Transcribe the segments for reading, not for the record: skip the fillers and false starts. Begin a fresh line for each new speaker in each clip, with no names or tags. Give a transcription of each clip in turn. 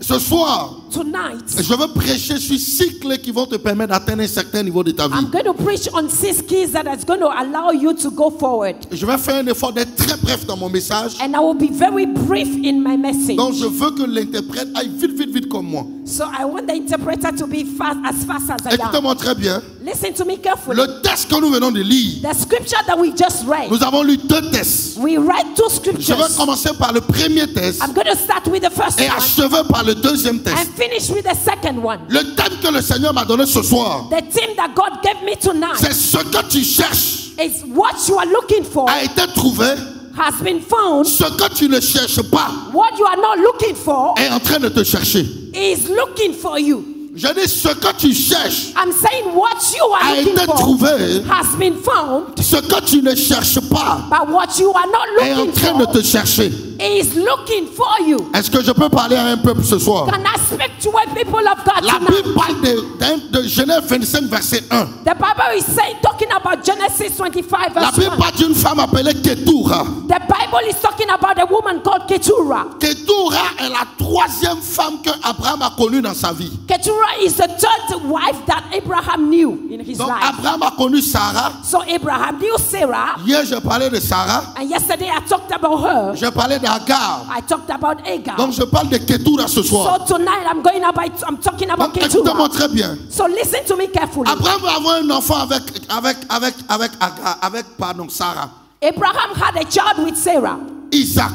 Ce soir,
tonight,
je veux prêcher sur 6 clés qui vont te permettre d'atteindre un certain niveau de ta vie.
I'm going to preach on 6 keys that is going to allow you to go forward.
Je vais faire un effort d'être très bref dans mon message.
And I will be very brief in my message.
Donc je veux que l'interprète aille vite comme moi.
So I want the interpreter to be fast as I am.
Écoutez-moi très bien.
Listen to me carefully.
Le texte que nous venons de lire,
The scripture that we just read.
nous avons lu 2 textes.
We read 2
Je
scriptures.
vais commencer par le premier texte
I'm going to start with the first
et
one
achever par le deuxième texte.
and finish with the second one.
Le thème que le Seigneur m'a donné ce soir,
The theme that God gave me tonight
c'est ce que tu cherches
is what you are looking for
a été trouvé.
has been found.
Ce que tu ne cherches pas
What you are not looking for
est en train de te chercher.
is looking for you.
Je dis ce que tu cherches
I'm saying what you
a
are looking
été
for
trouvé.
has been found,
Ce que tu ne cherches pas
but what you are not
est en
looking
train de
for
te chercher.
is looking for you.
Est-ce que je peux parler à un peuple ce soir?
Can I speak to a people of God
La
tonight?
Bible parle de Genèse 25 verset 1.
The Bible is saying, talking about Genesis 25
La
verse
Bible
1.
parle d'une femme appelée Ketura.
The Bible is talking about a woman called Keturah.
Ketura est la 3e femme que Abraham a connue dans sa vie.
Keturah is the 3rd wife that Abraham knew in his
Donc
life.
Abraham a connu Sarah.
So Abraham knew Sarah,
Hier je parlais de Sarah.
and yesterday I talked about her.
Je parlais d'Agar.
I talked about Agar.
Donc je parle de Ketura ce soir.
So tonight I'm talking about
Donc écoutez-moi
Keturah.
très bien.
So listen to me carefully.
Abraham va avoir un enfant avec Sarah.
Abraham had a child with Sarah,
Isaac,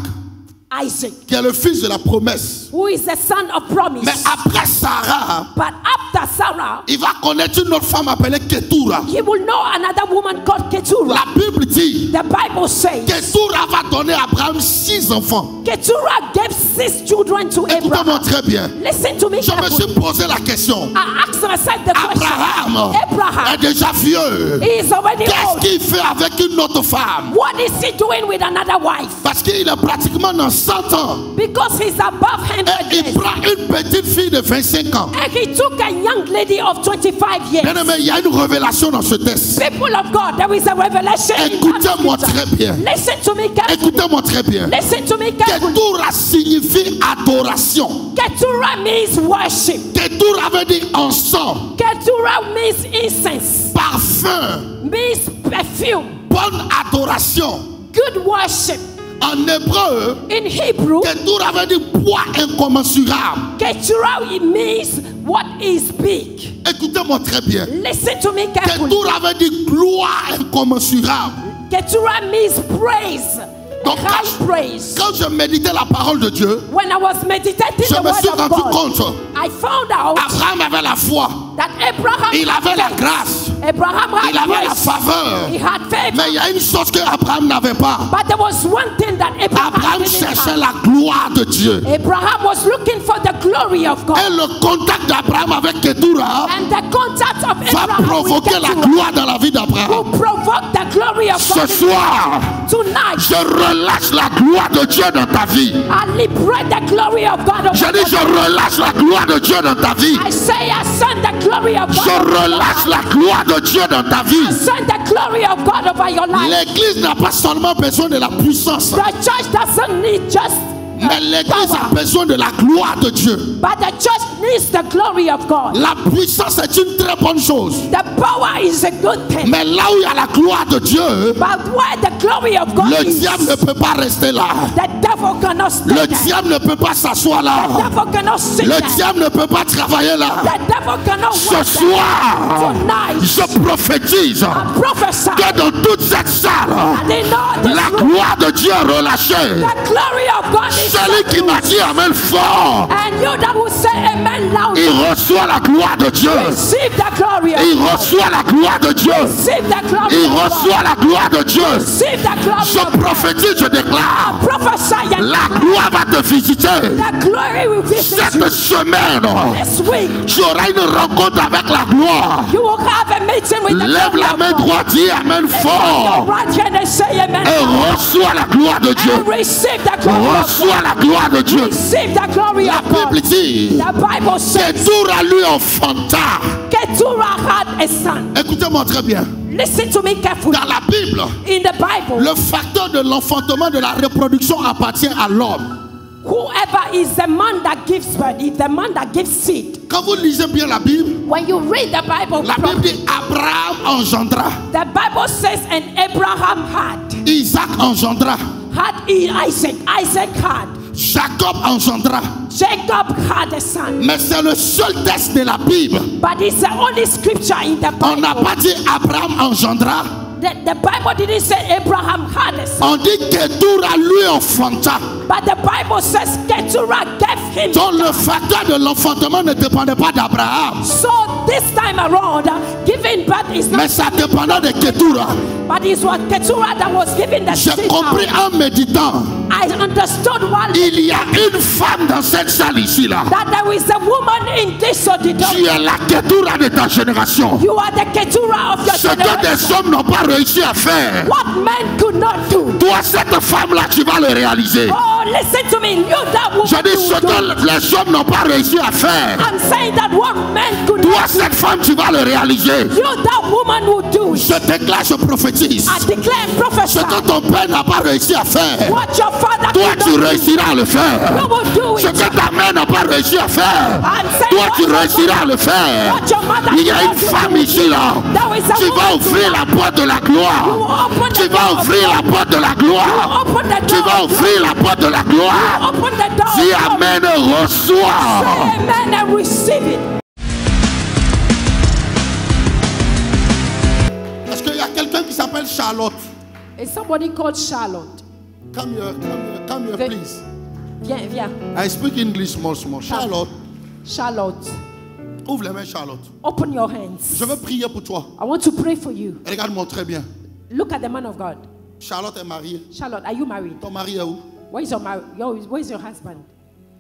Isaac,
qui est le fils de la promesse.
who is the son of promise.
Mais après Sarah,
But after Sarah,
il va connaître une autre femme appelée Ketura.
he will know another woman called Keturah.
La Bible dit
The Bible says
Ketura va donner à Abraham 6 enfants.
Keturah gave 6 children to
Écoutez-moi
Abraham.
très bien.
Listen to me
Je me
carefully.
suis posé la question.
I asked myself the question.
Abraham est
Abraham
déjà vieux.
he is already
Qu'est-ce
old.
qu'il fait avec une autre femme?
What is he doing with another wife?
Parce qu'il est pratiquement dans 100 ans.
Because he's above 100
Et il
years.
prend une petite fille de 25 ans.
And he took a young lady of 25 years.
Bien aimé, il y a une révélation dans ce texte.
People of God, there is a revelation in that
Écoutez-moi
scripture.
très bien.
Listen to me carefully.
Écoutez-moi très bien.
Listen to me carefully.
Ketura signifie adoration.
Keturah means worship.
Ketura veut dire encens,
Keturah means incense.
parfum,
Means perfume.
bonne adoration.
Good worship.
En hébreu,
In Hebrew,
Ketura veut dire poids incommensurable.
Keturah it means what is big.
Écoutez-moi très bien.
Listen to me carefully.
Ketura veut dire gloire incommensurable.
Keturah means praise.
Donc,
High praise.
quand je méditais la parole de Dieu,
When I was meditating
je
the
me suis
word of
rendu
God,
compte
I found out
Abraham avait la foi,
that Abraham
il
had
avait la
faith.
grâce,
Abraham
il
had
avait la
grace.
faveur.
He had faith.
Mais il y a une chose que Abraham n'avait pas.
But there was one thing that Abraham
Abraham
didn't
cherchait
have.
la gloire de Dieu.
Abraham was looking for the glory of God.
Et le contact d'Abraham avec Ketura
And the contact of
va
Abraham with
provoquer la
Keturah
gloire dans la vie d'Abraham.
will provoke the glory of
Ce
God.
soir,
Tonight,
je relâche la gloire de Dieu dans ta vie.
I liberate the glory of God
Je
over
dis, je
your life.
relâche la gloire de Dieu dans ta vie.
I say I send the glory of God
Je
over your
relâche
life.
la gloire de Dieu dans ta vie.
I send the glory of God over your life.
L'église n'a pas seulement besoin de la puissance,
The church doesn't need just
mais l'église a
power,
besoin de la gloire de Dieu.
but the church needs the glory of God.
La puissance est une très bonne chose.
The power is a good thing,
Mais là où il y a la gloire de Dieu,
but where the glory of God
le
is,
diable ne peut pas rester là.
the devil cannot stay
Le
there.
diable ne peut pas s'asseoir
The
là.
devil cannot sit
Le
there.
diable ne peut pas travailler là.
The devil cannot
Ce
work there.
soir,
Tonight,
je prophétise
I prophesy
que dans toute cette salle,
that in all this
la
room,
gloire de Dieu est relâchée.
the glory of God is
Celui qui m'a dit amen fort,
and you that will say amen loudly,
il reçoit la gloire de Dieu.
receive the glory of
Il
God.
reçoit la gloire de Dieu.
Receive the glory
Il
of God.
reçoit la gloire de Dieu.
Receive the glory
Je
of God.
prophétise, je déclare,
Prophesy and
la gloire va te visiter.
the glory will visit you
Cette semaine,
this week.
tu auras une rencontre avec la gloire.
You will have a meeting with the
Lève
glory
la
of
main
God.
droite, dis amen
Lift up your
fort.
right hand and say amen.
Et reçois la gloire de Dieu.
And receive the glory of God.
Reçois la gloire de Dieu.
Receive the glory
La
of God.
Bible dit
The Bible
que
says
Ketura lui enfanta.
Keturah had a son.
Écoutez-moi très bien.
Listen to me carefully.
Dans la Bible,
In the Bible,
le facteur de l'enfantement, de la reproduction appartient à l'homme.
Whoever is the man that gives birth, is the man that gives seed.
Quand vous lisez bien la Bible,
When you read the Bible,
la Bible dit Abraham engendra,
the Bible says, and Abraham had
Isaac engendra,
Isaac, Isaac had,
Jacob engendra.
Jacob had a son.
Mais c'est le seul texte de la Bible.
But it's the only scripture in the
On n'a
Bible.
pas dit Abraham engendra.
The Bible didn't say Abraham had a son.
On dit Ketura lui enfanta.
But the Bible says Keturah gave him.
Donc le facteur de l'enfantement ne dépendait pas d'Abraham.
So this time around, giving birth is
Mais
not,
ça dépendait de Ketura.
but it was Keturah that was giving the
J'ai
seed
compris
out.
en méditant.
I understood while
Il y a une femme dans cette salle ici là.
that there is a woman in this
Tu
auditorium.
es la Ketura de ta génération.
You are the Keturah of your
Ce que des
generation.
hommes n'ont pas réussi à faire.
What men could not do.
Toi, cette femme-là, tu vas le réaliser.
Oh, listen to me. You that woman
Je dis ce
will do.
que les hommes n'ont pas réussi à faire.
I'm saying that what men could
Toi,
not do.
cette femme, tu vas le réaliser.
You that woman will do.
Je déclare, je prophétise.
I declare and
Ce
prophesy.
que ton père n'a pas réussi à faire,
What your father
toi,
could
tu
not do.
réussiras à le faire.
You will do
Ce
it.
que ta mère n'a pas réussi à faire,
I'm saying
toi,
what
tu
your
réussiras à le faire.
What your mother
Il y a
could
une
not do.
femme ici, là.
There is a
Tu vas
woman
ouvrir la porte de la
You
gloire.
will open
Tu
the
vas
door.
ouvrir la porte de la gloire.
Open the
Tu
door.
vas ouvrir la porte de la gloire.
Open the door.
Dis Amen, reçois.
Say amen and receive it.
Est-ce qu'il y a quelqu'un qui s'appelle Charlotte?
Is somebody called Charlotte?
Come here,
Okay.
please.
Viens.
I speak English small. Charlotte,
Charlotte,
ouvre les mains, Charlotte.
open your hands.
Je veux prier pour toi.
I want to pray for you.
Regarde-moi très bien.
Look at the man of God.
Charlotte est mariée.
Charlotte, are you married?
Ton mari est où?
Where is your husband?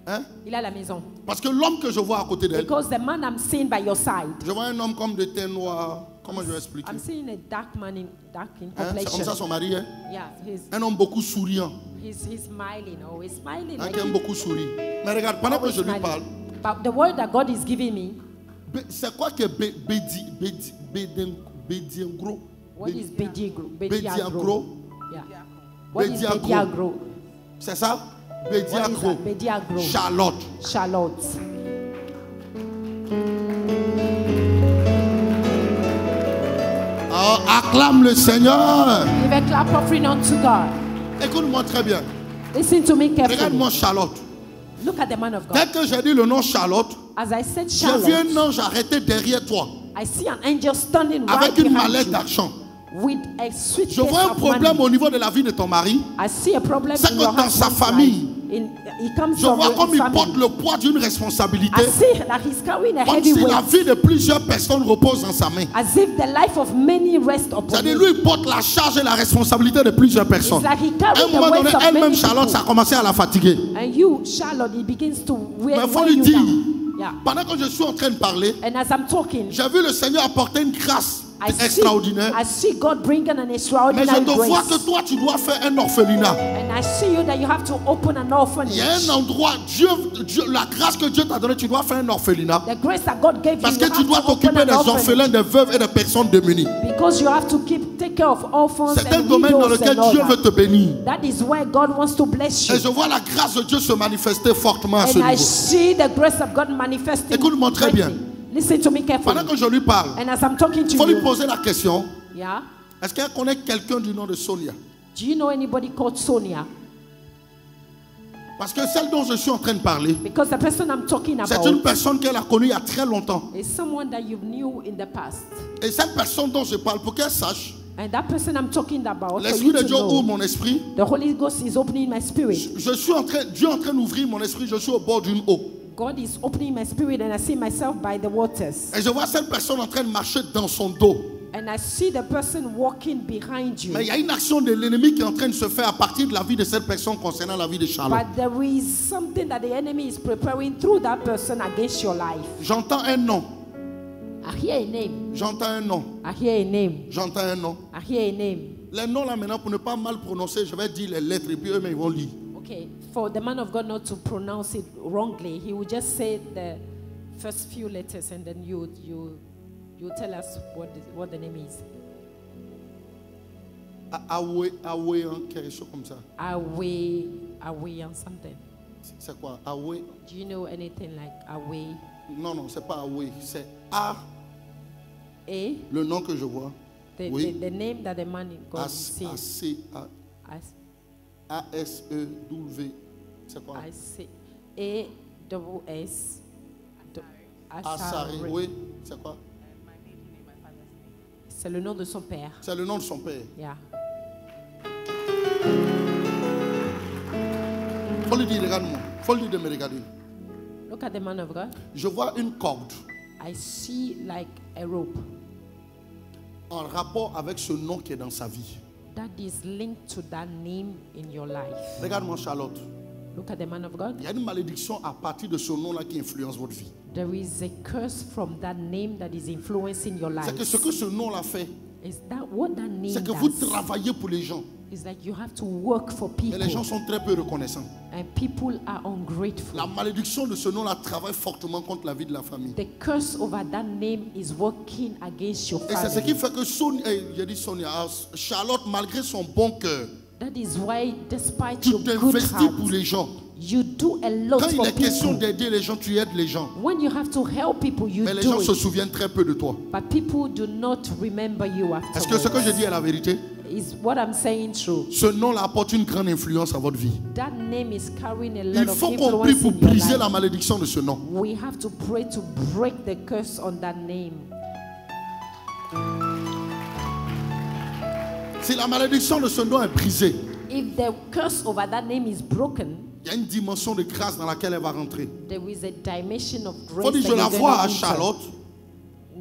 Hein?
Il est à la maison.
Parce que l'homme que je vois à côté d'elle,
Because the man I'm seeing by your side,
je vois un homme comme de teint noir. Comment je vais expliquer?
I'm seeing a dark man in
Hein? C'est
complexion.
comme ça son mari est.
Yeah,
Un homme beaucoup souriant.
he's smiling. Oh, he's smiling.
Hein,
Like
qui aime beaucoup sourire. Mais regarde, pendant que
always
je lui
smiling.
parle,
But the word that God is giving me,
c'est quoi que Bédiengro?
what is Bediagro?
Bédiagro?
Yeah. What is
Bediagro.
Bediagro?
C'est ça?
What is
Bédiagro.
that? Bediagro.
Charlotte.
Charlotte.
Oh, acclame le Seigneur.
Give a clap offering unto God.
Écoute-moi très bien.
Listen to me carefully.
Regarde-moi Charlotte.
Look at the man of God.
Dès que j'ai dit le nom Charlotte,
As I said,
j'ai vu un
Charlotte,
ange arrêté derrière toi
I see an angel standing right
avec une
behind
mallette
you
d'argent.
with a suitcase
Je vois un
of
problème
money.
au niveau de la vie de ton mari.
I see a problem
C'est
in
que
your
dans sa
husband's
famille,
life. He comes
Je
from
vois comme
his
il porte
family.
le poids d'une
I
responsabilité.
see that he's carrying a
Comme
heavy
si la
weight.
vie de plusieurs personnes repose dans sa main.
As if the life of many rest upon
C'est-à-dire,
him.
lui, il porte la charge et la responsabilité de plusieurs
It's
personnes.
like he
À un
carries the
moment donné,
weight of
elle-même,
many
Charlotte, ça a
people.
commencé à la fatiguer.
And you, Charlotte, he begins to wear,
Mais il faut
wear
lui
you
dire,
down. Yeah.
pendant que je suis en train de parler,
And as I'm talking,
j'ai vu le Seigneur apporter une grâce
I
extraordinaire.
see God bringing an
Mais
extraordinary
je te vois
grace.
que toi, tu dois faire un orphelinat.
And I see you that you have to open an
Il y a
orphanage.
un endroit, Dieu, la grâce que Dieu t'a donnée, tu dois faire un orphelinat.
The grace that God gave you,
Parce
you
que tu dois
have to open
t'occuper
an
des
orphanage.
orphelins, des veuves et des personnes démunies.
Because you have to take care of orphans
C'est un
and
domaine dans
widows
lequel
and all
Dieu veut
that.
te bénir.
That is where God wants to bless you.
Et je vois la grâce de Dieu se manifester fortement à ce
And I
niveau.
see the grace of God manifesting.
Écoute-moi très bien.
greatly. Listen to me carefully.
Pendant que je lui parle,
And as I'm talking
il
to
faut lui
you,
poser la question,
yeah,
est-ce qu'elle connaît quelqu'un du nom de Sonia?
do you know anybody called Sonia?
Parce que celle dont je suis en train de parler,
Because the person I'm talking
c'est
about
une personne qu'elle a connue il y a très longtemps.
is someone that you knew in the past.
Et cette personne dont je parle, pour qu'elle sache,
And that person I'm talking about, for
l'Esprit
you
de
to
Dieu ouvre
know,
mon esprit.
the Holy Ghost is opening my spirit.
Je suis en train, Dieu est en train d'ouvrir mon esprit, je suis au bord d'une eau.
God is opening my spirit and I see myself by the waters.
Et je vois cette personne en train de marcher dans son dos.
And I see the person walking behind you.
Mais il y a une action de l'ennemi qui est en train de se faire à partir de la vie de cette personne concernant la vie de Charlotte.
But there is something that the enemy is preparing through that person against your life.
J'entends un nom.
I hear a name.
J'entends un nom.
I hear a name.
J'entends un nom.
I hear a name.
Les noms là maintenant, pour ne pas mal prononcer, je vais dire les lettres et puis eux, ils vont lire.
Okay, for the man of God not to pronounce it wrongly, he will just say the first few letters and then you tell us what the name is.
Awe, quelque chose comme ça.
Away and something.
C'est quoi? Awe?
Do you know anything like Awe?
Non, non, c'est pas Awe. C'est A,
A?
le nom que je vois.
The,
Oui.
the name that the man in God is saying.
A-C-A-S-E-W. C'est quoi?
I say A-double-S.
Asare. Oui, c'est quoi?
C'est le nom de son père.
C'est le nom de son père.
Yeah.
Faut lui dire, regarde-moi. Faut lui dire de me regarder.
Look at the man of God.
Je vois une corde
I see like a rope
en rapport avec ce nom qui est dans sa vie.
that is linked to that name in your life.
Regarde-moi, Charlotte.
Look at the man of God.
Il y a une malédiction à partir de ce nom-là qui influence votre vie.
There is a curse from that name that is influencing your
C'est que
life.
ce que ce nom-là fait,
Is that what that name
c'est que vous
does?
travaillez pour les gens.
It's like you have to work for
Et les gens
people,
sont très peu reconnaissants.
and people are ungrateful.
La malédiction de ce nom-là travaille fortement contre la vie de la famille.
The curse over that name is working against your
Et c'est ce qui
family.
fait que Charlotte, malgré son bon cœur,
That is why, despite
tu
your good
t'investis
heart,
pour les gens.
you do a lot
Quand il
for
est question
people.
d'aider les gens, tu aides les gens.
When you have to help people, you
Mais les
do
gens se
it.
souviennent très peu de toi.
But people do not remember you
Est-ce que ce que je
afterwards.
dis est la vérité?
Is what I'm saying true?
Ce nom-là apporte une grande influence à votre vie.
That name is carrying a
Il
lot of
faut qu'on prie
influence
pour
in your
briser
life.
la malédiction de ce nom.
We have to pray to break the curse on that name.
Si la malédiction de ce nom est brisée,
If the curse over that name is broken,
il y a une dimension de grâce dans laquelle elle va rentrer.
there is a dimension of
Faut
grace
dire,
that
je la
you're
vois
going
à
to enter.
Charlotte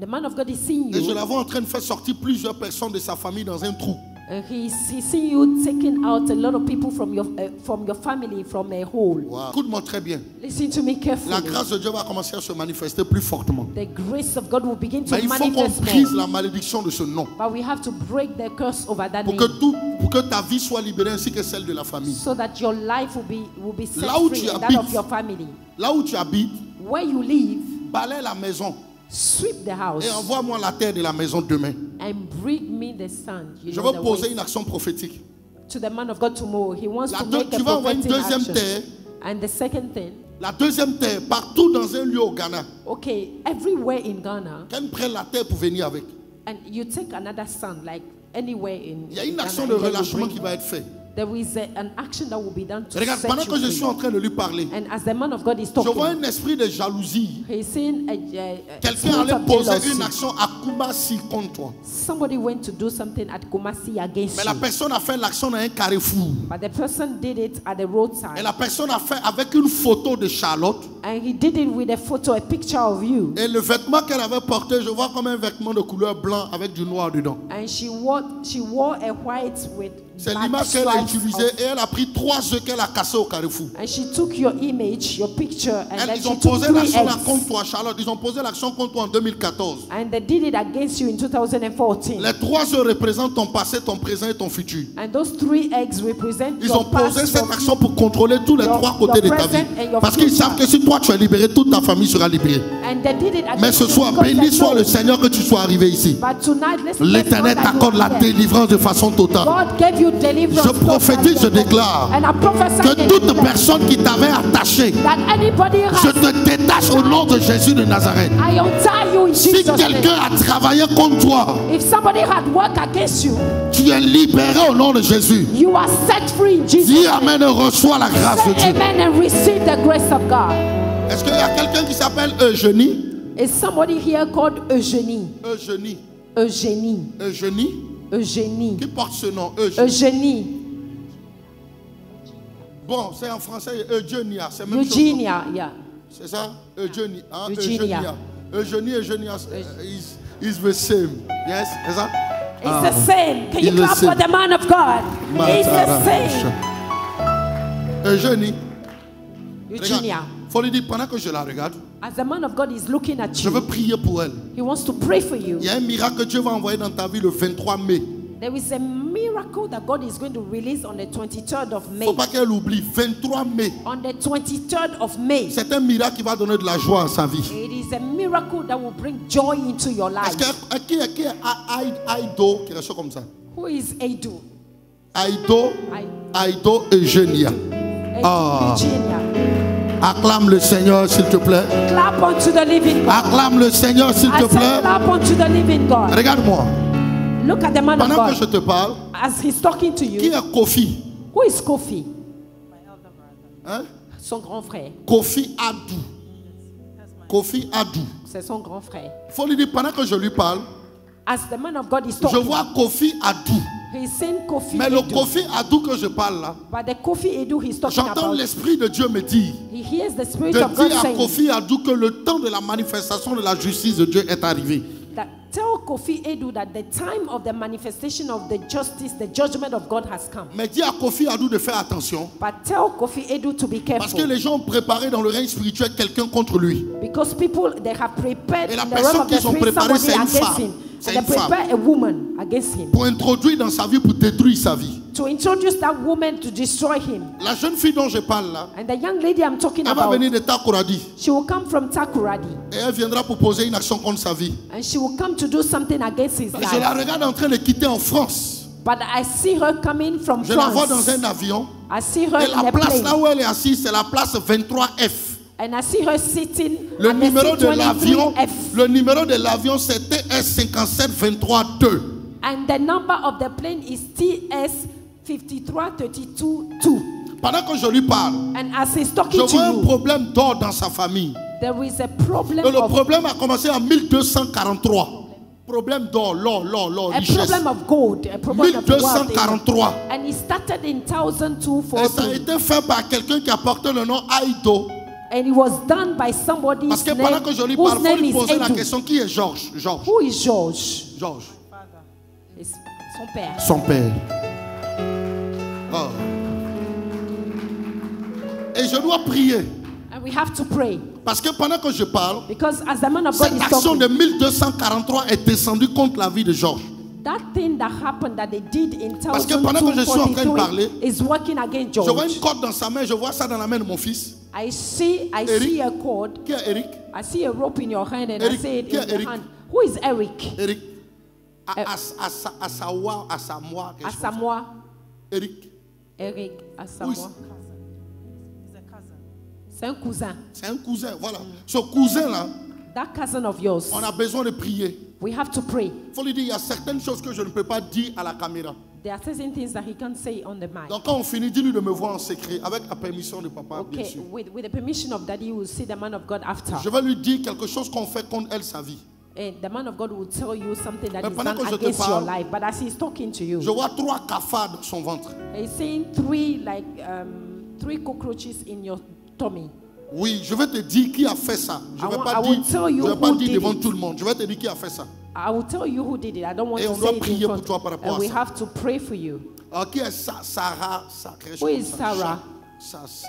The man of God is seeing
et je
you,
la vois en train de faire sortir plusieurs personnes de sa famille dans un trou.
and he's seeing you taking out a lot of people from your family from a hole.
Wow. Écoute-moi très bien.
Listen to me
La
carefully.
grâce de Dieu va commencer à se manifester plus fortement.
The grace of God will begin to
Mais il faut qu'on
manifest
brise
more.
la malédiction de ce nom
But we have to break the curse over that
pour
name,
que ta vie soit libérée ainsi que celle de la famille.
so that your life will be set
Là où
free
tu
and that
habites.
of your family.
Là où tu habites,
Where you live,
balaie la maison
sweep the house
et envoie-moi la terre de la maison demain.
and bring me the sun. You
Je
know,
veux
the
poser
ways.
une action prophétique.
To the man of God tomorrow. He wants
La
to
deux-
make a
tu vas envoyer une
prophetic
deuxième
action.
terre.
And the second thing,
La deuxième terre, partout dans un lieu au Ghana,
okay, everywhere in Ghana,
qu'elle prenne la terre pour venir avec.
and you take another sun, like anywhere in
Il y a une
Ghana,
action
and
de
then you
relâchement
bring-
qui va être faite.
There is an action that will be done to
Regarde,
set
pendant
you
que je
free.
suis en train de lui parler,
And as the man of God is
je
talking,
vois un esprit de jalousie.
he's seeing a
Quelqu'un
spirit
allait
of
poser
jealousy.
une action à Kumasi contre toi.
Somebody went to do something at Kumasi against
Mais la
you,
personne a fait l'action dans un carrefour.
but the person did it at the
Et
roadside,
la personne a fait avec une photo de Charlotte.
and he did it with a photo, a picture of you,
Et le vêtement qu'elle avait porté, je vois comme un vêtement de couleur blanc avec du noir dedans.
and she wore a white with
C'est
black
l'image qu'elle a
stripes
utilisée
of-
et elle a pris 3 œufs qu'elle a cassés au carrefour.
and she took your image, your picture, and then
Ils
she
ont
took
posé
3
l'action là
eggs,
contre toi, Charlotte. Ils ont posé l'action contre toi en 2014.
and they did it against you in 2014.
Les 3 œufs représentent ton passé, ton présent et ton futur.
And those 3 eggs represent
Ils
your
ont posé
past,
cette
your
action pour contrôler tous les
your-
3 côtés de
your
ta vie.
present and your
Parce qu'ils
future.
savent que si toi tu es libéré, toute ta famille sera libérée.
and they did it against
Mais ce
you
soir,
because
béni
they
soit
know.
le Seigneur que tu sois arrivé ici.
But tonight, let's
L'Éternel t'accorde la délivrance de façon totale.
God gave you deliverance.
Je prophétise, je déclare
and I prophesy
que toute personne qui t'avait attaché,
that anybody
je
has,
te détache au nom de Jésus de Nazareth.
I untie you in
Si
Jesus'
quelqu'un
name.
a travaillé contre toi,
If somebody had worked against you,
tu es libéré au nom de Jésus.
you are set free in Jesus'
Dis
name.
Amen et reçois la grâce de
Say
Dieu.
amen and receive the grace of God.
Est-ce qu'il y a quelqu'un qui s'appelle Eugénie?
Is somebody here called Eugénie?
Eugénie.
Eugénie.
Eugénie?
Eugénie.
Qui porte ce nom? Eugénie.
Eugénie.
Bon, c'est en français Eugénia. C'est même chose.
Eugenia, yeah.
C'est ça? Eugénie. Hein?
Eugenia.
Eugénie, Eugénia is the same. Yes? C'est ça?
It's the same. Can you
It's the
clap
same.
for the man of God? It's the same.
Eugénie.
Eugenia.
Faut lui dire pendant que je la regarde,
As the man of God is looking at
je veux
you,
prier pour elle.
he wants to pray for you.
Il y a un miracle que Dieu va envoyer dans ta vie le 23 mai.
There is a miracle that God is going to release on the 23rd of May.
Faut pas qu'elle oublie. 23 mai.
On the 23rd of May,
C'est un miracle qui va donner de la joie à sa vie.
it is a miracle that will bring joy into your life.
Est-ce qui est Aïdo, quelque chose comme ça?
Who is Edu?
Aïdo
I,
Eugénia. Ah.
Virginia.
Acclame le Seigneur, s'il te plaît.
Clap unto the living God.
Acclame le Seigneur, s'il
I
te
said
plaît.
clap unto the living God.
Regarde-moi.
Look at the man of
Pendant que je
God.
te parle,
As he's talking to
qui
you,
est Kofi?
who is Kofi?
Hein?
Son grand frère.
Kofi Adou. Kofi Adou.
C'est son grand frère.
Il faut lui dire, pendant que je lui parle,
As the man of God is
je
talking,
vois Kofi Adou.
he's saying Kofi
Mais le
Edu.
Kofi Adou que je parle là,
But the Kofi Edu he's talking
j'entends
about,
l'Esprit de Dieu me dire,
he hears the Spirit
de
of God
dire à
saying
Kofi Adou que le temps de la manifestation de la justice de Dieu est arrivé.
that tell Kofi Edu that the time of the manifestation of the justice, the judgment of God has come.
Mais dis à Kofi Adou de faire attention,
But tell Kofi Edu to be
parce que
careful,
les gens ont préparé dans le règne spirituel quelqu'un contre lui.
because people they have prepared
Et la
in the
personne
realm of the
qu'ils ont
spirit
préparée,
somebody
c'est une
against
femme.
him,
C'est
and they
une femme.
prepare a woman against him
Pour introduire dans sa vie, pour détruire sa vie.
to introduce that woman to destroy him.
La jeune fille dont je parle là,
And the young lady I'm talking
elle va
about,
venir de Takoradi.
she will come from Takoradi,
Et elle viendra pour poser une action contre sa vie.
and she will come to do something against his
Je la
life.
regarde en train de quitter en France.
But I see her coming from
Je la vois dans
France.
un avion.
I see her
Et
in
la
a
place là
plane,
où elle est assise, c'est la place 23F.
and I see her sitting
Le
at
numéro
the
de l'avion,
C23F,
le numéro de l'avion c'est TS57232.
and the number of the plane is TS53322.
Pendant que je lui parle,
And as he's
je
talking to
vois un
you,
problème d'or dans sa famille.
there is a problem
Et le
of
problème a commencé en 1243. Problème d'or, l'or,
a
richesse.
problem of gold, a problem of wealth.
1243.
And it started in
Et ça a
1240,
été fait par quelqu'un qui a porté le nom Aïdo.
and it was done by somebody
Parce que pendant que je lui parle,
whose
il faut
name
lui
is
poser la
Edu.
question, qui est Georges? Georges.
Who is George?
Georges.
It's son père.
Son père. Oh. Et je dois prier.
And we have to pray,
Parce que pendant que je parle,
because as the man of God
cette
is
action
talking,
de 1243 est descendue contre la vie de Georges.
that thing that happened that they did in
Parce que pendant que je suis en train de
1243
parler,
is working against
Je vois une
George.
corde dans sa main, je vois ça dans la main de mon fils.
I see
Eric.
a cord.
Qui est Eric?
I see a rope in your hand, and
Eric.
I see it
Qui est
in the
Eric?
hand. Who is Eric?
Eric. Asamoah, quelque chose.
Asamoah.
Eric.
Eric
Oui,
Asamoah. C'est un cousin.
c'est un cousin, voilà. Ce cousin-là,
That cousin of yours.
on a besoin de prier.
We have to pray.
Il faut lui dire, il y a certaines choses que je ne peux pas dire à la caméra.
There are certain things that he can't say on the mic.
Donc quand on finit, dis-lui de me voir en secret, avec la permission de papa, bien
Okay,
sûr.
with the permission of Daddy, you will see the man of God after.
Je vais lui dire quelque chose qu'on fait contre elle, sa vie.
And the man of God will tell you something that
Mais
is
pendant
done
que je te
against your
parle,
life. But as he's talking to you,
Je vois 3 cafards dans son ventre.
he's saying three cockroaches in your tummy.
Oui, je vais te dire qui a fait ça. Je ne vais
I
pas
will
dire,
tell you
je vais pas
who
dire
did
devant
it.
tout le monde. Je vais te dire qui a fait ça.
I will tell you who did it. I don't want
Et
to
on
say
doit
it
prier
in
pour
front.
toi par rapport
And
à
we
ça.
have to pray for you.
Alors, qui est Sarah? Quelque chose
Who is
comme ça.
Sarah?
Sa.
She's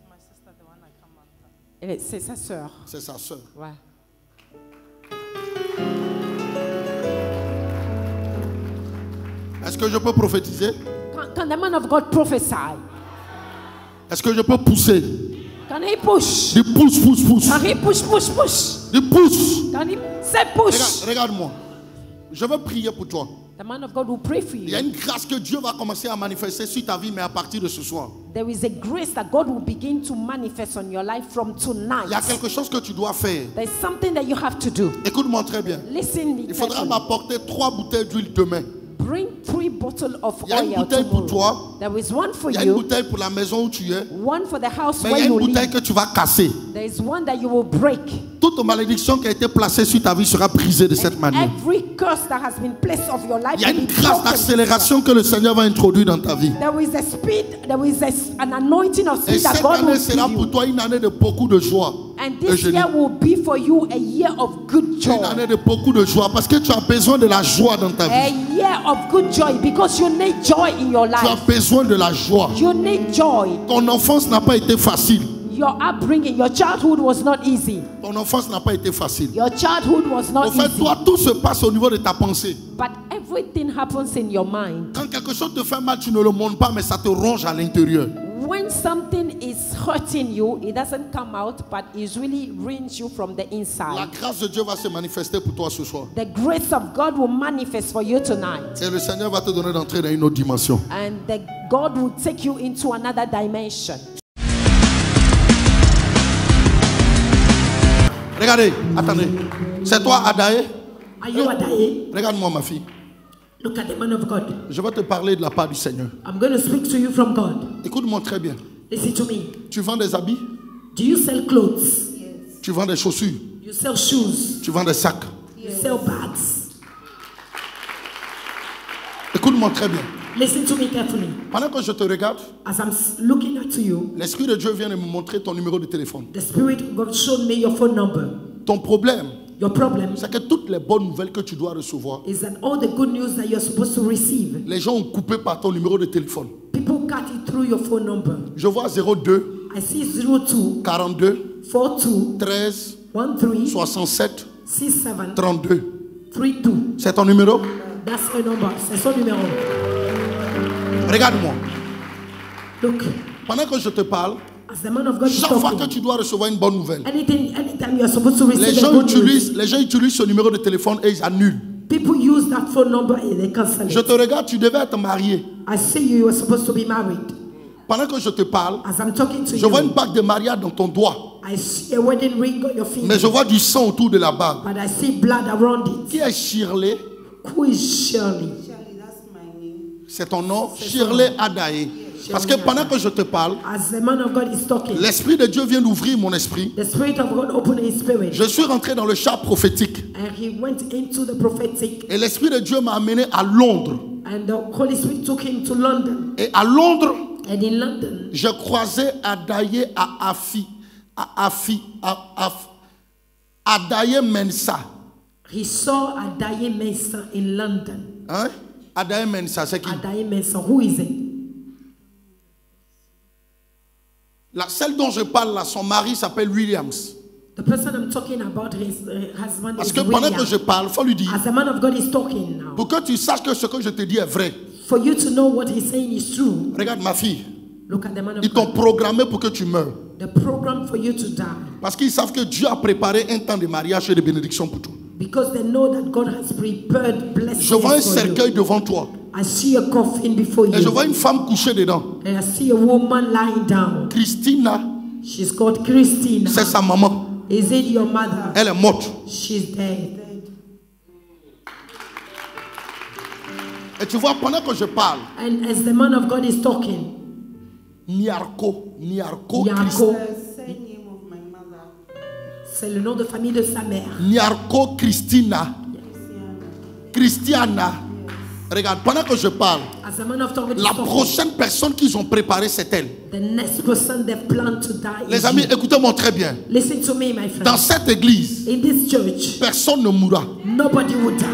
my sister, the one I come after.
C'est sa sœur.
C'est sa soeur.
Ouais.
Est-ce que je peux prophétiser?
Can the man of God prophesy?
Est-ce que je peux pousser?
Can he push?
Dis pousse.
Can he push?
Dis pousse.
Can he say push?
Regarde-moi. Je veux prier pour toi.
The man of God will pray for
Il y a
you.
une grâce que Dieu va commencer à manifester sur ta vie, mais à partir de ce soir.
There is a grace that God will begin to manifest on your life from tonight.
Il y a quelque chose que tu dois faire.
There's something that you have to do.
Écoute-moi très bien.
Listen,
Il faudra
carefully.
m'apporter 3 bouteilles d'huile demain.
Bring 3 bottles of
Il y a une
oil
bouteille pour
tomorrow.
toi.
There is one for
Il y a une
you,
bouteille pour la maison où tu es.
one for the house
Mais il
where
y a
you
une bouteille
live.
que tu vas casser.
There is one that you will break.
Toute malédiction qui a été placée sur ta vie sera brisée de cette manière.
Every curse that has been placed of your life
Il y a
will
une
be
grâce
broken.
d'accélération que le Seigneur va introduire dans ta vie.
There is a speed, there is an anointing of
Et
speed that
cette
God
année
will
sera
give
pour
you.
toi une année de beaucoup de joie.
And
Et
this
je dis,
year will be for you a year of good joy.
une année de beaucoup de joie parce que tu as besoin de la joie dans ta
A
vie.
year of good joy because you need joy in your
Tu as
life.
besoin de la joie.
You need joy.
Ton enfance n'a pas été facile.
Your upbringing, your childhood was not easy.
Ton enfance n'a pas été facile.
Your childhood was
En
not
fait,
easy.
toi, tout se passe au niveau de ta pensée.
But everything happens in your mind.
Quand quelque chose te fait mal, tu ne le montres pas, mais ça te ronge à l'intérieur.
when something is hurting you, it doesn't come out, but it really rings you from the
La
inside.
grâce de Dieu va se manifester pour toi ce soir.
The grace of God will manifest for you tonight.
Et le Seigneur va te donner d'entrer dans une autre dimension.
And God will take you into another dimension.
Regardez, attendez. C'est toi, Adaé?
Are you Adae?
Regarde-moi, ma fille.
Look at the man of God.
Je vais te parler de la part du Seigneur.
I'm going to speak to you from God.
Écoute-moi très bien.
Listen to me.
Tu vends des habits?
Do you sell clothes?
Tu vends des chaussures?
You sell shoes?
Tu vends des sacs?
You sell bags?
Écoute-moi très bien.
Listen to me carefully.
Pendant que je te regarde,
As I'm looking at you,
l'Esprit de Dieu vient de me montrer ton numéro de téléphone.
the Spirit of God showed me your phone number.
Ton problème,
Your problem
c'est que toutes les bonnes nouvelles que tu dois recevoir,
is that all the good news that you're supposed to receive,
les gens ont coupé par ton numéro de téléphone.
people cut it through your phone number.
Je vois 02
I see 02
42
42
13
13
67
67
32.
32.
C'est ton numéro?
That's my number. C'est son numéro.
Regarde-moi.
Look,
Pendant que je te parle,
as the man of God is
chaque fois que
talking,
tu dois recevoir une bonne nouvelle,
anytime you are supposed to
les
receive a
gens
good news,
utilisent ce numéro de téléphone et ils annulent.
people use that phone number and they cancel
Je
it.
te regarde, tu devais être marié.
I see you were supposed to be married.
Pendant que je te parle,
As I'm talking to
je vois une
you,
bague de mariage dans ton doigt.
I see a wedding ring on your
Mais
finger,
je vois du sang autour de la bague.
but I see blood around it.
Qui est Shirley?
Who is Shirley?
Charlie, that's my name.
C'est ton nom? Shirley Adaé. Parce que pendant que je te parle,
As the man of God is talking,
l'Esprit de Dieu vient d'ouvrir mon esprit.
the Spirit of God opened his spirit,
Je suis rentré dans le char prophétique.
and he went into the prophetic,
Et l'Esprit de Dieu m'a amené à Londres.
and the Holy Spirit took him to London.
Et à Londres,
And in London,
j'ai croisé Adaye Adaye Mensa.
he saw Adaye Mensah in London.
Hein? Adaye Mensa, c'est qui?
Adaye Mensah, who is it?
Celle dont je parle là, son mari s'appelle Williams.
The person I'm talking about, his husband
Parce
is
que pendant que
William.
je parle, il faut lui dire,
As the man of God is talking now,
pour que tu saches que ce que je te dis est vrai.
for you to know what he's saying is true,
Regarde ma fille,
look at the man of
ils t'ont
God.
programmé pour que tu meurs.
The program for you to die,
Parce qu'ils savent que Dieu a préparé un temps de mariage et de bénédiction pour toi.
because they know that God has prepared blessings
Je vois un
for
cercueil
you.
devant toi.
I see a coffin before
Et je
you,
vois une femme couchée dedans.
and I see a woman lying down.
Christina,
She's called Christina.
c'est sa maman.
Is it your mother?
Elle est morte.
She's dead.
Et tu vois, pendant que je parle,
And as the man of God is talking,
Niarko,
Yaakov,
The surname of my mother,
c'est le nom de famille de sa mère.
Niarko Christina, Christiana. Regarde, pendant que je parle,
As the man of God is
la
talking,
prochaine personne qu'ils ont préparée, c'est elle.
the next person they plan to die
Les
is
amis,
you.
écoutez-moi très bien.
Listen to me, my friend.
Dans cette église,
In this church,
personne ne mourra.
nobody will die.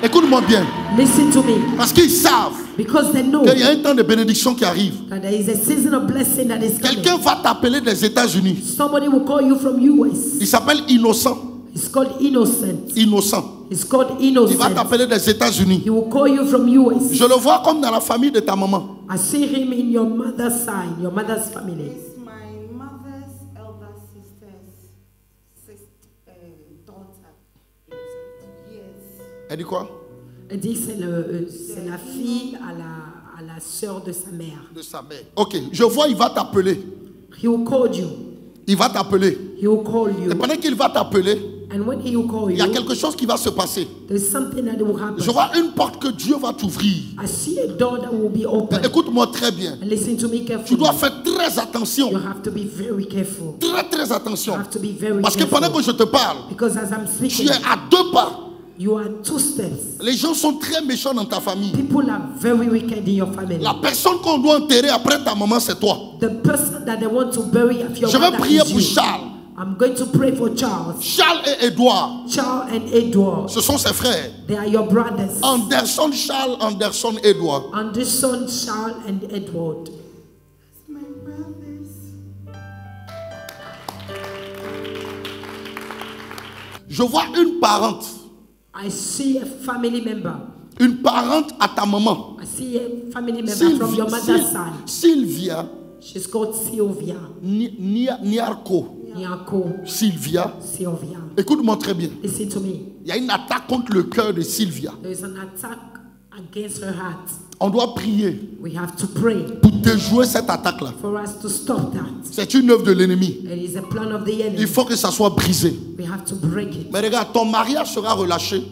Écoute-moi bien.
Listen to me,
Parce qu'ils savent
because they know
qu'il y a un temps de bénédiction qui arrive.
that there is a season of blessing that is coming.
Quelqu'un va t'appeler des États-Unis.
Somebody will call you from US.
Il s'appelle Innocent.
It's called Innocent.
Innocent.
It's called
Il va
Innocent.
t'appeler des États-Unis.
He will call you from US.
Je le vois comme dans la famille de ta maman.
I see him in your mother's side, your mother's family.
is my mother's elder sister's daughter. Yes.
Elle dit quoi?
Elle dit que c'est la fille à la sœur de sa mère.
De sa mère. Ok, je vois, il va t'appeler.
He will call you.
Il va t'appeler.
He will call you.
Et pendant qu'il va t'appeler,
And when he will call
il y a
you,
quelque chose qui va se passer.
there's something that will happen.
Je vois une porte que Dieu va t'ouvrir.
I see a door that will be open.
Écoute-moi très bien.
And listen to me
Tu
carefully.
dois faire très attention.
You have to be very careful.
Très
You
attention.
have to be very
Parce que
careful.
pendant que je te parle,
Because as I'm
tu
speaking,
es à 2 pas.
you are 2 steps.
Les gens sont très méchants dans ta famille.
People are very wicked in your family.
La personne qu'on doit enterrer après ta maman, c'est toi.
The person that they want to bury of your
Je vais
mother
prier
is
pour
you.
Charles.
I'm going to pray for Charles.
Charles et Edouard,
Charles and Edward.
ce sont ses frères.
They are your brothers.
Anderson, Charles, Anderson, Edouard.
Anderson, Charles, and Edward.
My brothers.
Je vois une parente.
I see a family member.
Une parente à ta maman.
I see a family member from your mother's side.
Sylvia,
She's called Sylvia.
Niarko.
Nyako.
Sylvia.
Sylvia.
Écoute-moi très bien.
Listen to me.
Il y a une attaque contre le cœur de Sylvia.
There is an attack against her heart.
On doit prier
We have to pray
pour déjouer cette attaque-là.
for us to stop that.
C'est une œuvre de l'ennemi.
It is a plan of the
Il
enemy.
faut que ça soit brisé.
We have to break it.
Mais regarde, ton mariage sera relâché.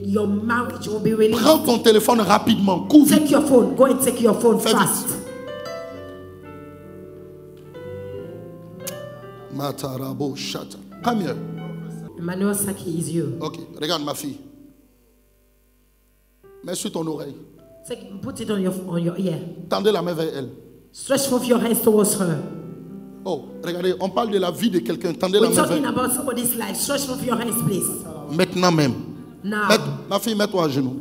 Your marriage will be released.
Prends ton téléphone rapidement. Couvre.
Take your phone. Go and take your phone
Fais vite.
fast.
Matarabo Shata. Come here.
Emmanuel Saki is you.
Ok, regarde ma fille. Mets sur ton oreille.
Put it on your ear.
Tendez la main vers elle.
Stretch forth your hands towards her.
Oh, regardez, on parle de la vie de quelqu'un. Tendez la
We're
main
talking
vers
about somebody's life. Stretch forth your hands, please.
maintenant même.
Now,
Ma fille, mets-toi à genoux.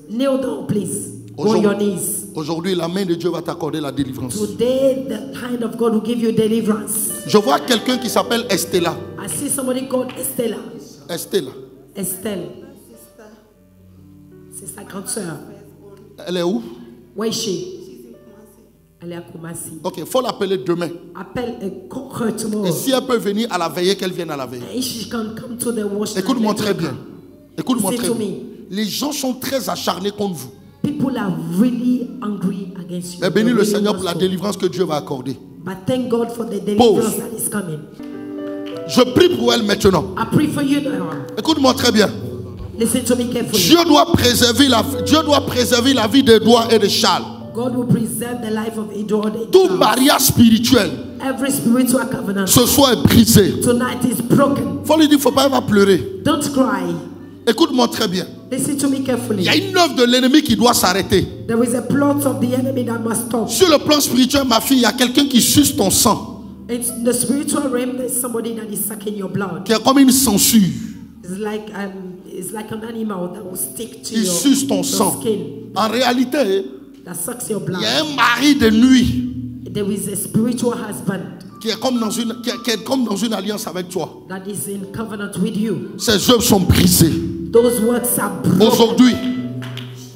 kneel down, please. Go on your knees.
Aujourd'hui, la main de Dieu va t'accorder la délivrance.
Today, the hand of God will give you deliverance.
Je vois quelqu'un qui s'appelle Estella.
I see somebody called Estella.
Estella.
Estelle. C'est sa grande sœur.
Elle est où?
Where is she? Elle est à Kumasi.
Ok, il faut l'appeler demain.
Appelle call her tomorrow.
Et si elle peut venir à la veillée, qu'elle vienne à la veillée.
If she can come to the worship.
Écoute-moi très bien. Écoute-moi
Listen
très
to
bien.
me.
Les gens sont très acharnés contre vous.
People are really angry against you.
Mais bénis
They're
le
really
Seigneur pour la
watchful.
délivrance que Dieu va accorder.
But thank God for the deliverance that is coming.
Je prie pour elle maintenant.
I pray for you now.
Écoute-moi très bien.
Listen to me carefully.
Dieu doit préserver la vie d'Edouard et de Charles.
God will preserve the life of Edward and
Tout
Charles.
mariage spirituel
Every spiritual covenant
ce soir est brisé.
tonight is broken.
Faut lui dire, faut pas, elle va pleurer.
Don't cry.
Écoute-moi très bien.
Listen to me
Il
carefully.
y a une œuvre de l'ennemi qui doit s'arrêter.
There is a plot of the enemy that must stop.
Sur le plan spirituel, ma fille, il y a quelqu'un qui suce ton sang,
In the spiritual realm, there's somebody that is sucking your blood.
qui est comme une censure.
It's like an animal that will stick to
Il
your
suce ton sang.
skin,
En réalité,
that sucks your
il
blood.
y a un mari de nuit
There is a spiritual husband
qui est comme dans une alliance avec toi.
that is in covenant with you.
Ses œuvres sont brisées.
Those works are broken.
Aujourd'hui,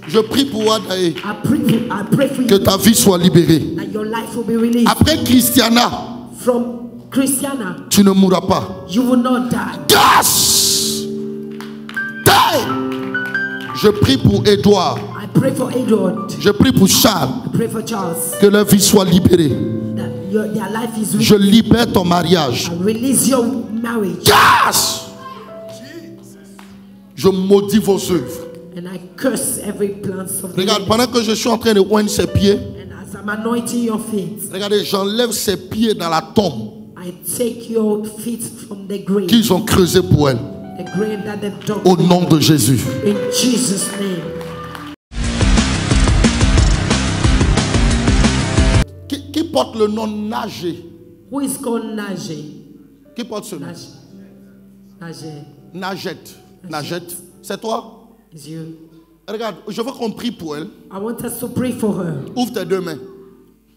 je prie pour Wadae,
I pray for
que
you
ta vie soit libérée.
that your life will be released.
Après Christiana,
From Christiana,
tu ne mourras pas.
you will not die.
Grâce! Je prie pour Edouard.
I pray for Edward.
Je prie pour Charles.
I pray for Charles.
Que leur vie soit libérée.
That their life is
Je
released.
libère ton mariage.
I release your marriage.
Grâce! Je maudis vos œuvres.
And I curse every plan of the
Regarde,
enemy.
pendant que je suis en train de oindre ses pieds,
And as I'm anointing your feet,
regardez, j'enlève ses pieds dans la tombe
I take your feet from the grave.
qu'ils ont creusé pour elle.
The grave that they've dug.
Au nom de Jésus.
In Jesus' name.
Qui porte le nom Nagé?
Who is called Naje?
Qui porte ce nom?
Naje.
Najet. Najet. C'est toi?
Is you.
Regarde, je veux qu'on prie pour elle.
I want us to pray for her.
Ouvre tes deux mains.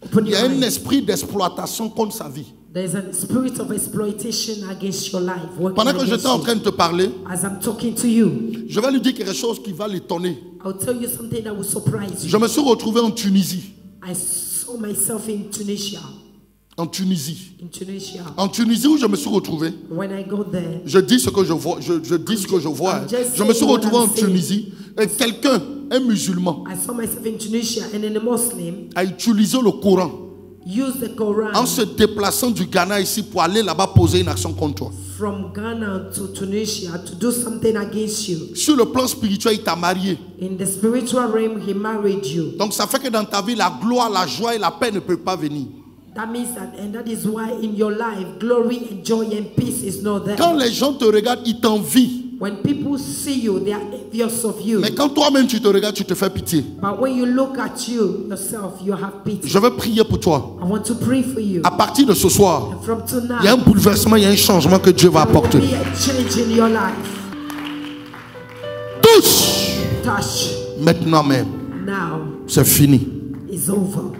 Open
Il y
your
a un
eyes.
esprit d'exploitation contre sa vie.
There's a spirit of exploitation against your life. working
Pendant que
against
j'étais en
you.
train de te parler,
As I'm talking to you,
je vais lui dire quelque chose qui va l'étonner.
I'll tell you something that will surprise
Je
you.
me suis retrouvé en Tunisie.
I saw myself in Tunisia.
En Tunisie.
In Tunisia.
En Tunisie où je me suis retrouvé,
When I go there,
je dis ce que je vois. Je dis ce que je vois. Je me suis retrouvé en Tunisie et quelqu'un, un musulman,
I saw myself in Tunisia, and then a Muslim
a utilisé le Coran
used the Quran
en se déplaçant du Ghana ici pour aller là-bas poser une action contre toi.
from Ghana to Tunisia to do something against you.
Sur le plan spirituel, il t'a marié.
In the spiritual realm, he married you.
Donc ça fait que dans ta vie, la gloire, la joie et la paix ne peuvent pas venir.
That means that, and that is why in your life, glory and joy and peace is not there.
Quand les gens te regardent, ils t'envient.
When people see you, they are envious of you.
Mais quand toi-même tu te regardes, tu te fais pitié.
But when you look at you yourself, you have pity.
Je vais prier pour toi.
I want to pray for you.
À partir de ce soir,
And from
il y a un
tonight,
bouleversement, il y a un changement que Dieu va
there will
apporter.
be a change in your life.
Touche!
Touch
Maintenant même,
now
c'est fini.
is over.